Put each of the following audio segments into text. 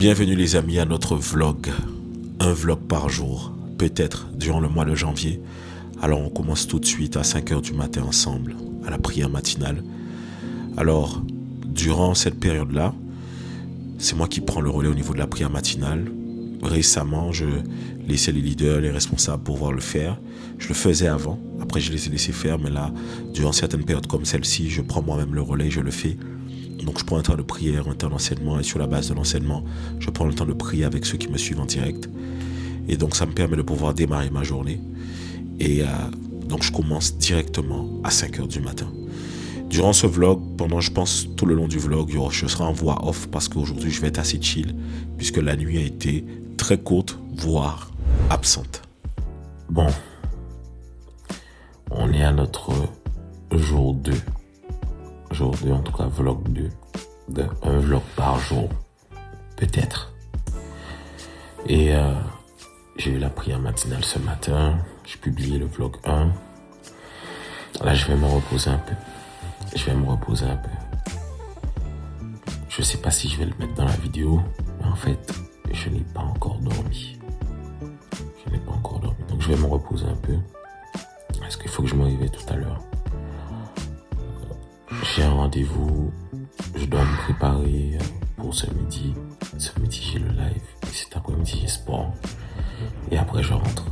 Bienvenue les amis à notre vlog, un vlog par jour, peut-être durant le mois de janvier. Alors on commence tout de suite à 5h du matin ensemble, à la prière matinale. Alors, durant cette période-là, c'est moi qui prends le relais au niveau de la prière matinale. Récemment, je laissais les leaders, les responsables pouvoir le faire. Je le faisais avant, après je les ai laissés faire, mais là, durant certaines périodes comme celle-ci, je prends moi-même le relais, je le fais. Donc je prends un temps de prière, un temps d'enseignement, et sur la base de l'enseignement, je prends le temps de prier avec ceux qui me suivent en direct. Et donc ça me permet de pouvoir démarrer ma journée. Et donc je commence directement à 5h du matin. Durant ce vlog, pendant je pense tout le long du vlog, je serai en voix off parce qu'aujourd'hui je vais être assez chill, puisque la nuit a été très courte, voire absente. Bon, on est à notre jour 2. Jour 2, en tout cas vlog 2. Un vlog par jour, peut-être. Et j'ai eu la prière matinale ce matin. J'ai publié le vlog 1. Là, je vais me reposer un peu. Je sais pas si je vais le mettre dans la vidéo, mais en fait, je n'ai pas encore dormi. Donc, je vais me reposer un peu. Parce qu'il faut que je me réveille tout à l'heure. J'ai un rendez-vous. Je dois me préparer pour ce midi. Ce midi, j'ai le live. Et cet après-midi, j'ai sport. Et après, je rentre.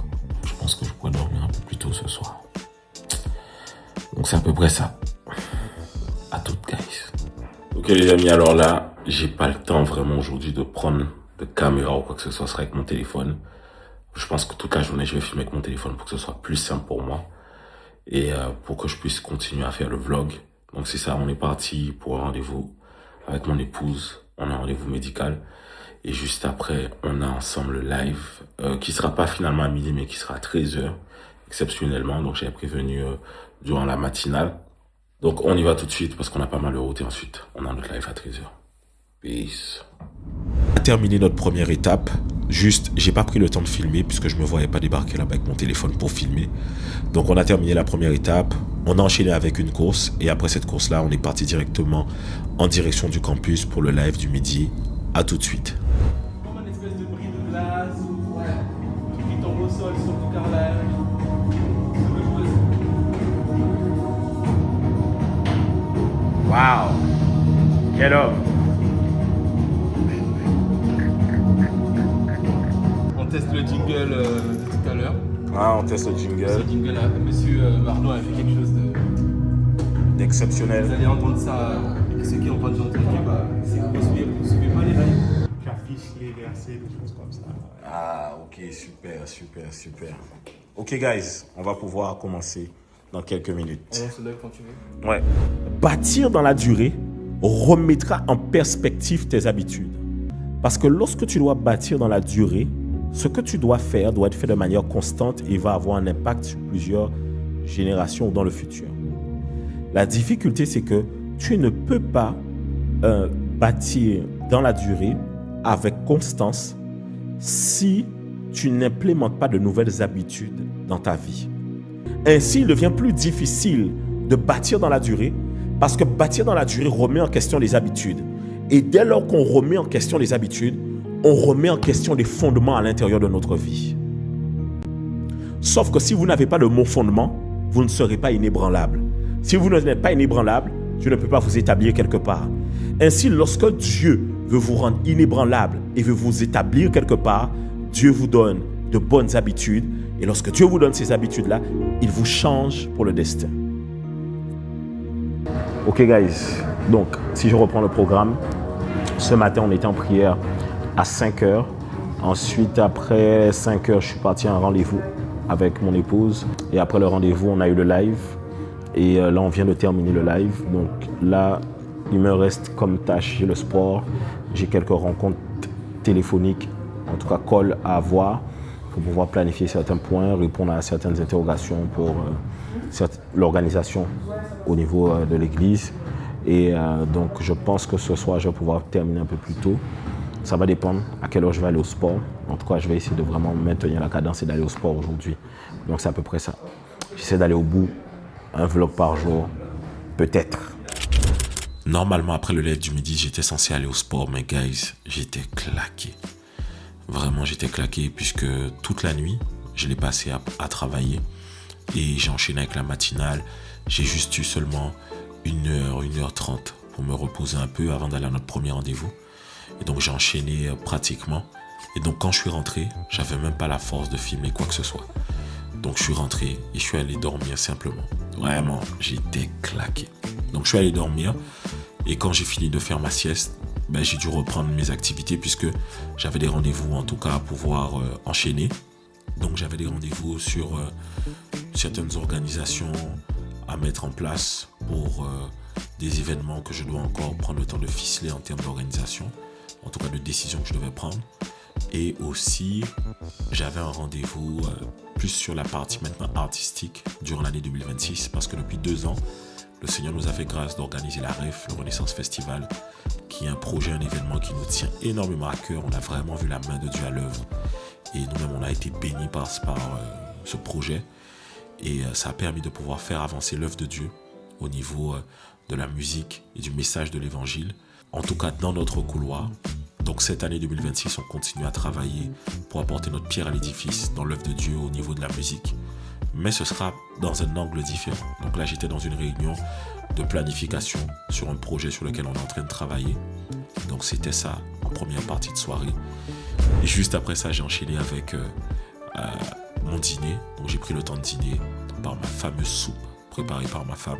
Je pense que je pourrais dormir un peu plus tôt ce soir. Donc, c'est à peu près ça. À toutes, guys. Ok, les amis, alors là, j'ai pas le temps vraiment aujourd'hui de prendre de caméra ou quoi que ce soit. Ce sera avec mon téléphone. Je pense que toute la journée, je vais filmer avec mon téléphone pour que ce soit plus simple pour moi. Et pour que je puisse continuer à faire le vlog. Donc, c'est ça. On est parti pour un rendez-vous avec mon épouse. On a un rendez-vous médical. Et juste après, on a ensemble le live qui sera pas finalement à midi, mais qui sera à 13h, exceptionnellement. Donc, j'avais prévenu durant la matinale. Donc, on y va tout de suite parce qu'on a pas mal de route et ensuite, on a notre live à 13h. Peace. On a terminé notre première étape. Juste, j'ai pas pris le temps de filmer puisque je me voyais pas débarquer là-bas avec mon téléphone pour filmer. Donc, on a terminé la première étape. On a enchaîné avec une course. Et après cette course-là, on est parti directement en direction du campus pour le live du midi. À tout de suite. Comme une espèce de bris de glace, qui tombe au sol sur du carrelage. Waouh! Quel homme! On teste le jingle de tout à l'heure. Ah, on teste le jingle. Ce jingle, monsieur Marlon a fait quelque chose D'exceptionnel. Vous allez entendre ça, ceux qui n'ont pas déjà entendu, c'est que vous ne suivez pas les lives. J'affiche les versets, des choses comme ça. Ah, ok, super. Ok, guys, on va pouvoir commencer dans quelques minutes. On se lève quand tu veux. Ouais. Bâtir dans la durée remettra en perspective tes habitudes. Parce que lorsque tu dois bâtir dans la durée, ce que tu dois faire doit être fait de manière constante et va avoir un impact sur plusieurs générations dans le futur. La difficulté, c'est que tu ne peux pas bâtir dans la durée avec constance si tu n'implémentes pas de nouvelles habitudes dans ta vie. Ainsi, il devient plus difficile de bâtir dans la durée parce que bâtir dans la durée remet en question les habitudes. Et dès lors qu'on remet en question les habitudes, on remet en question les fondements à l'intérieur de notre vie. Sauf que si vous n'avez pas de bon fondement, vous ne serez pas inébranlable. Si vous n'êtes pas inébranlable, Dieu ne peut pas vous établir quelque part. Ainsi, lorsque Dieu veut vous rendre inébranlable et veut vous établir quelque part, Dieu vous donne de bonnes habitudes. Et lorsque Dieu vous donne ces habitudes-là, il vous change pour le destin. Ok, guys. Donc, si je reprends le programme, ce matin, on était en prière à 5h. Ensuite, après 5h, je suis parti à un rendez-vous avec mon épouse. Et après le rendez-vous, on a eu le live. Et là, on vient de terminer le live. Donc là, il me reste comme tâche, j'ai le sport. J'ai quelques rencontres téléphoniques, en tout cas call à avoir pour pouvoir planifier certains points, répondre à certaines interrogations pour l'organisation au niveau de l'église. Et donc, je pense que ce soir, je vais pouvoir terminer un peu plus tôt. Ça va dépendre à quelle heure je vais aller au sport. En tout cas, je vais essayer de vraiment maintenir la cadence et d'aller au sport aujourd'hui. Donc, c'est à peu près ça. J'essaie d'aller au bout. Un vlog par jour, peut-être. Normalement, après le live du midi, j'étais censé aller au sport, mais guys, j'étais claqué. Vraiment, j'étais claqué puisque toute la nuit, je l'ai passé à travailler et j'ai enchaîné avec la matinale. J'ai juste eu seulement 1h, 1h30 pour me reposer un peu avant d'aller à notre premier rendez-vous. Et donc, j'ai enchaîné pratiquement. Et donc, quand je suis rentré, j'avais même pas la force de filmer quoi que ce soit. Donc, je suis rentré et je suis allé dormir simplement. Vraiment, j'étais claqué. Donc, je suis allé dormir. Et quand j'ai fini de faire ma sieste, j'ai dû reprendre mes activités puisque j'avais des rendez-vous en tout cas à pouvoir enchaîner. Donc j'avais des rendez-vous sur certaines organisations à mettre en place pour des événements que je dois encore prendre le temps de ficeler en termes d'organisation, en tout cas de décisions que je devais prendre. Et aussi, j'avais un rendez-vous plus sur la partie maintenant artistique durant l'année 2026 parce que depuis 2 ans, le Seigneur nous a fait grâce d'organiser la REF, le Renaissance Festival, qui est un projet, un événement qui nous tient énormément à cœur. On a vraiment vu la main de Dieu à l'œuvre. Et nous-mêmes, on a été bénis par ce projet. Et ça a permis de pouvoir faire avancer l'œuvre de Dieu au niveau de la musique et du message de l'Évangile. En tout cas, dans notre couloir. Donc cette année 2026, on continue à travailler pour apporter notre pierre à l'édifice dans l'œuvre de Dieu au niveau de la musique. Mais ce sera dans un angle différent. Donc là, j'étais dans une réunion de planification sur un projet sur lequel on est en train de travailler. Donc c'était ça en première partie de soirée. Et juste après ça, j'ai enchaîné avec mon dîner. Donc j'ai pris le temps de dîner par ma fameuse soupe préparée par ma femme.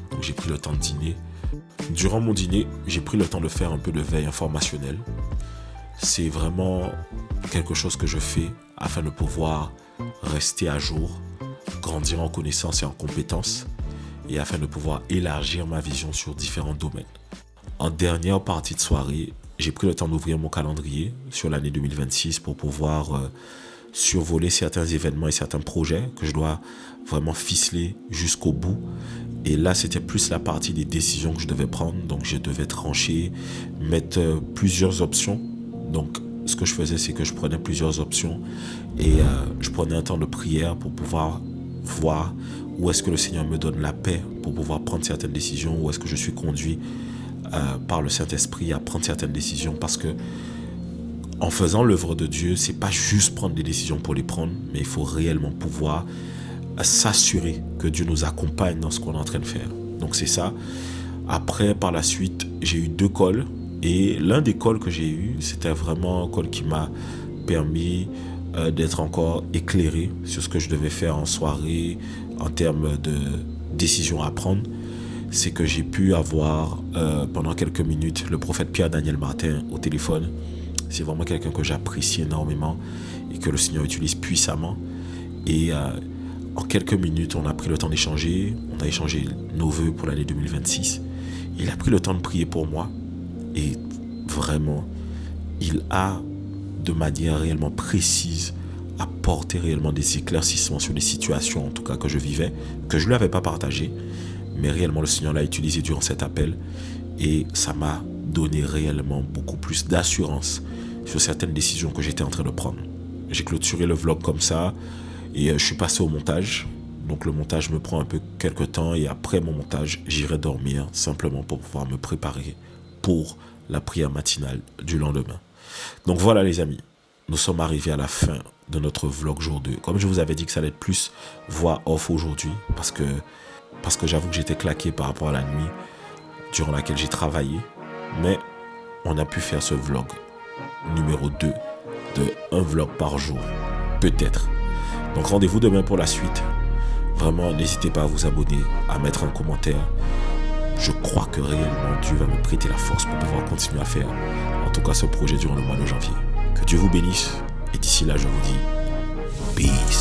Donc j'ai pris le temps de dîner. Durant mon dîner, j'ai pris le temps de faire un peu de veille informationnelle. C'est vraiment quelque chose que je fais afin de pouvoir rester à jour, grandir en connaissances et en compétences et afin de pouvoir élargir ma vision sur différents domaines. En dernière partie de soirée, j'ai pris le temps d'ouvrir mon calendrier sur l'année 2026 pour pouvoir survoler certains événements et certains projets que je dois vraiment ficeler jusqu'au bout. Et là, c'était plus la partie des décisions que je devais prendre. Donc, je devais trancher, mettre plusieurs options. Donc, ce que je faisais, c'est que je prenais plusieurs options et je prenais un temps de prière pour pouvoir voir où est-ce que le Seigneur me donne la paix pour pouvoir prendre certaines décisions, où est-ce que je suis conduit par le Saint-Esprit à prendre certaines décisions. Parce que en faisant l'œuvre de Dieu, c'est pas juste prendre des décisions pour les prendre, mais il faut réellement pouvoir s'assurer que Dieu nous accompagne dans ce qu'on est en train de faire. Donc c'est ça. Après, par la suite, j'ai eu 2 calls. Et l'un des calls que j'ai eu, c'était vraiment un call qui m'a permis d'être encore éclairé sur ce que je devais faire en soirée en termes de décisions à prendre. C'est que j'ai pu avoir pendant quelques minutes le prophète Pierre-Daniel Martin au téléphone. C'est vraiment quelqu'un que j'apprécie énormément et que le Seigneur utilise puissamment. Et en quelques minutes, on a pris le temps d'échanger. On a échangé nos vœux pour l'année 2026. Il a pris le temps de prier pour moi. Et vraiment, il a, de manière réellement précise, apporté réellement des éclaircissements sur des situations, en tout cas que je vivais, que je ne lui avais pas partagé. Mais réellement, le Seigneur l'a utilisé durant cet appel. Et ça m'a donné réellement beaucoup plus d'assurance sur certaines décisions que j'étais en train de prendre. J'ai clôturé le vlog comme ça et je suis passé au montage. Donc le montage me prend un peu quelques temps et après mon montage, j'irai dormir simplement pour pouvoir me préparer pour la prière matinale du lendemain. Donc voilà les amis, nous sommes arrivés à la fin de notre vlog jour 2. Comme je vous avais dit que ça allait être plus voix off aujourd'hui parce que j'avoue que j'étais claqué par rapport à la nuit durant laquelle j'ai travaillé. Mais on a pu faire ce vlog numéro 2 de un vlog par jour, peut-être. Donc rendez-vous demain pour la suite. Vraiment, n'hésitez pas à vous abonner, à mettre un commentaire. Je crois que réellement Dieu va me prêter la force pour pouvoir continuer à faire, en tout cas ce projet durant le mois de janvier. Que Dieu vous bénisse et d'ici là je vous dis peace.